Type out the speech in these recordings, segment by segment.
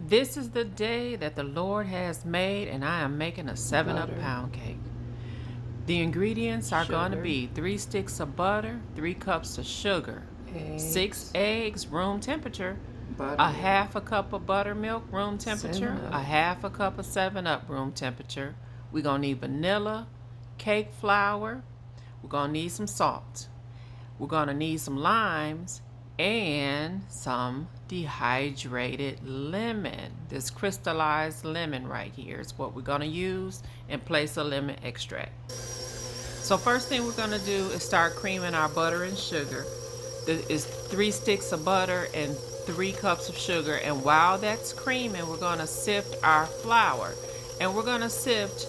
This is the day that the Lord has made, and I am making a 7-Up pound cake. The ingredients are going to be 3 sticks of butter, 3 cups of sugar, 6 eggs, room temperature, a half a cup of buttermilk, room temperature, a half a cup of 7-Up, room temperature. We're going to need vanilla, cake flour. We're going to need some salt. We're going to need some limes and some dehydrated lemon. This crystallized lemon right here is what we're going to use in place of lemon extract. So first thing we're going to do is start creaming our butter and sugar. This is 3 sticks of butter and 3 cups of sugar, and while that's creaming, we're going to sift our flour, and we're going to sift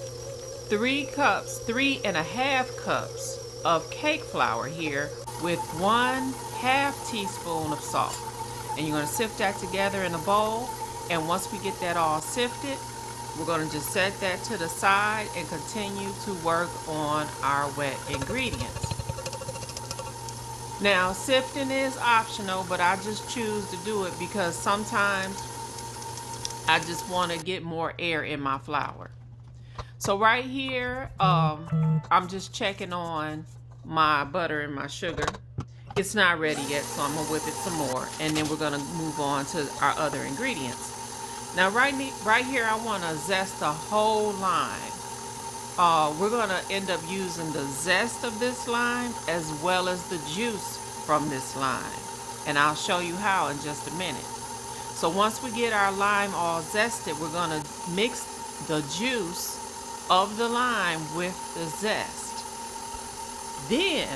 3.5 cups of cake flour here with 1/2 teaspoon of salt. And you're going to sift that together in a bowl, and once we get that all sifted, we're going to just set that to the side and continue to work on our wet ingredients. Now, sifting is optional, but I just choose to do it because sometimes I just want to get more air in my flour. So right here, I'm just checking on my butter and my sugar. It's not ready yet, so I'm gonna whip it some more, and then we're gonna move on to our other ingredients. Now right here, I wanna zest the whole lime. We're gonna end up using the zest of this lime as well as the juice from this lime, and I'll show you how in just a minute. So once we get our lime all zested, we're gonna mix the juice of the lime with the zest. Then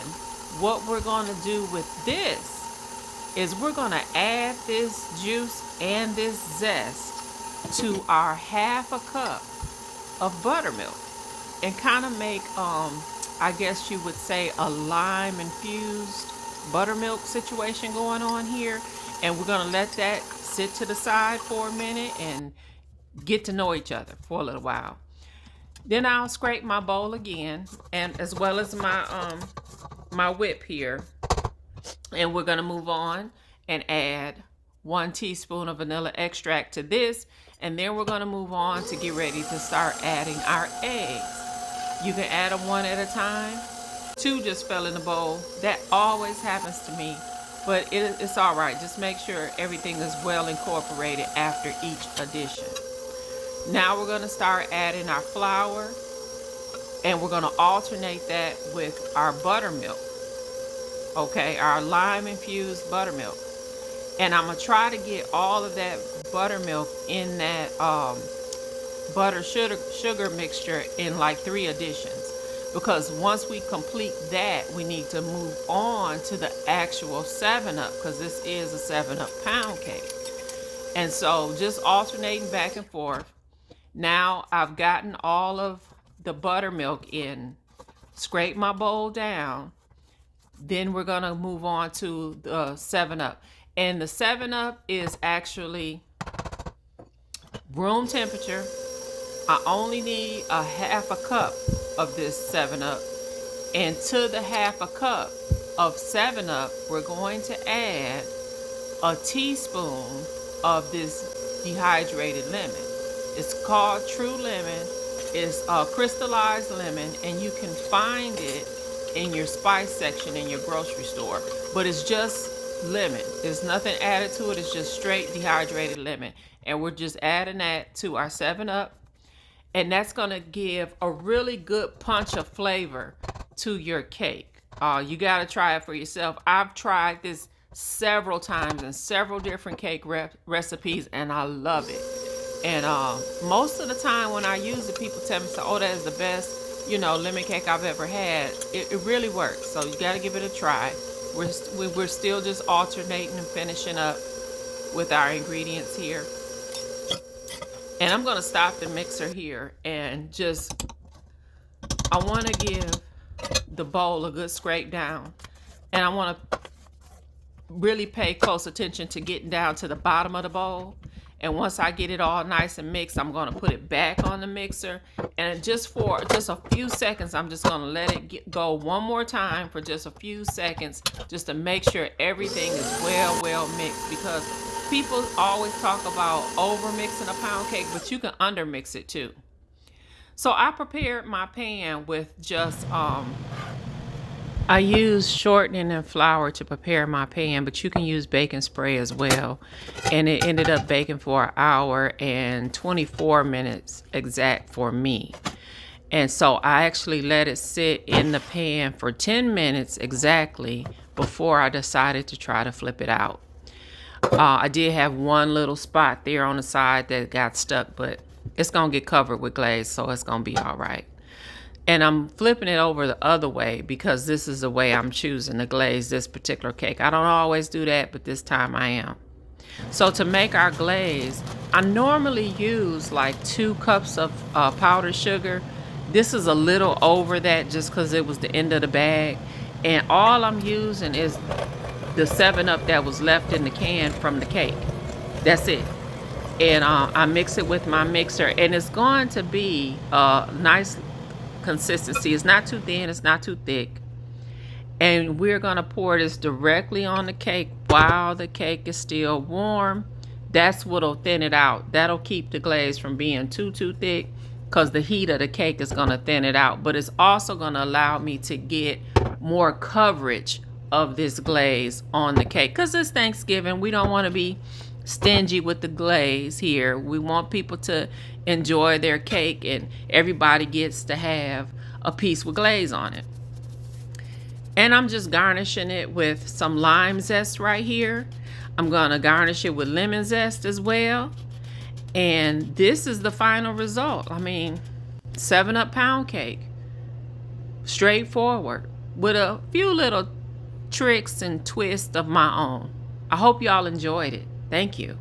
what we're going to do with this is we're going to add this juice and this zest to our 1/2 cup of buttermilk and kind of make I guess you would say a lime infused buttermilk situation going on here. And we're going to let that sit to the side for a minute and get to know each other for a little while. Then I'll scrape my bowl again, and as well as my whip here, and we're gonna move on and add 1 teaspoon of vanilla extract to this, and then we're gonna move on to get ready to start adding our eggs. You can add them 1 at a time. 2 just fell in the bowl. That always happens to me, but it's all right. Just make sure everything is well incorporated after each addition. Now we're going to start adding our flour, and we're going to alternate that with our buttermilk. Okay, our lime infused buttermilk. And I'm going to try to get all of that buttermilk in that butter sugar mixture in like 3 additions. Because once we complete that, we need to move on to the actual 7-Up, because this is a 7-Up pound cake. And so just alternating back and forth. Now I've gotten all of the buttermilk in, scrape my bowl down, then we're gonna move on to the 7-Up. And the 7-Up is actually room temperature. I only need a 1/2 cup of this 7-Up. And to the 1/2 cup of 7-Up, we're going to add a teaspoon of this dehydrated lemon. It's called True Lemon. It's a crystallized lemon, and you can find it in your spice section in your grocery store. But it's just lemon. There's nothing added to it. It's just straight dehydrated lemon. And we're just adding that to our 7-Up. And that's going to give a really good punch of flavor to your cake. You got to try it for yourself. I've tried this several times in several different cake recipes, and I love it. And most of the time when I use it, people tell me, oh, that is the best, lemon cake I've ever had. It really works. So you got to give it a try. We're still just alternating and finishing up with our ingredients here. And I'm going to stop the mixer here and I want to give the bowl a good scrape down. And I want to really pay close attention to getting down to the bottom of the bowl. And once I get it all nice and mixed, I'm going to put it back on the mixer. And for just a few seconds, I'm just going to let it go one more time for just a few seconds, just to make sure everything is well mixed. Because people always talk about over mixing a pound cake, but you can under mix it too. So I prepared my pan with just I use shortening and flour to prepare my pan, but you can use baking spray as well. And it ended up baking for an hour and 24 minutes exact for me. And so I actually let it sit in the pan for 10 minutes exactly before I decided to try to flip it out. I did have one little spot there on the side that got stuck, but it's going to get covered with glaze, so it's going to be all right. And I'm flipping it over the other way because this is the way I'm choosing to glaze this particular cake. I don't always do that, but this time I am. So to make our glaze, I normally use like 2 cups of powdered sugar. This is a little over that just because it was the end of the bag. And all I'm using is the 7-Up that was left in the can from the cake. That's it. And I mix it with my mixer, and it's going to be a nice consistency. It's not too thin, it's not too thick. And we're going to pour this directly on the cake while the cake is still warm. That's what'll thin it out. That'll keep the glaze from being too thick, because the heat of the cake is going to thin it out. But it's also going to allow me to get more coverage of this glaze on the cake, because it's Thanksgiving. We don't want to be stingy with the glaze here. We want people to enjoy their cake, and everybody gets to have a piece with glaze on it. And I'm just garnishing it with some lime zest right here. I'm gonna garnish it with lemon zest as well. And this is the final result. I mean, 7-Up pound cake, straightforward, with a few little tricks and twists of my own. I hope y'all enjoyed it. Thank you.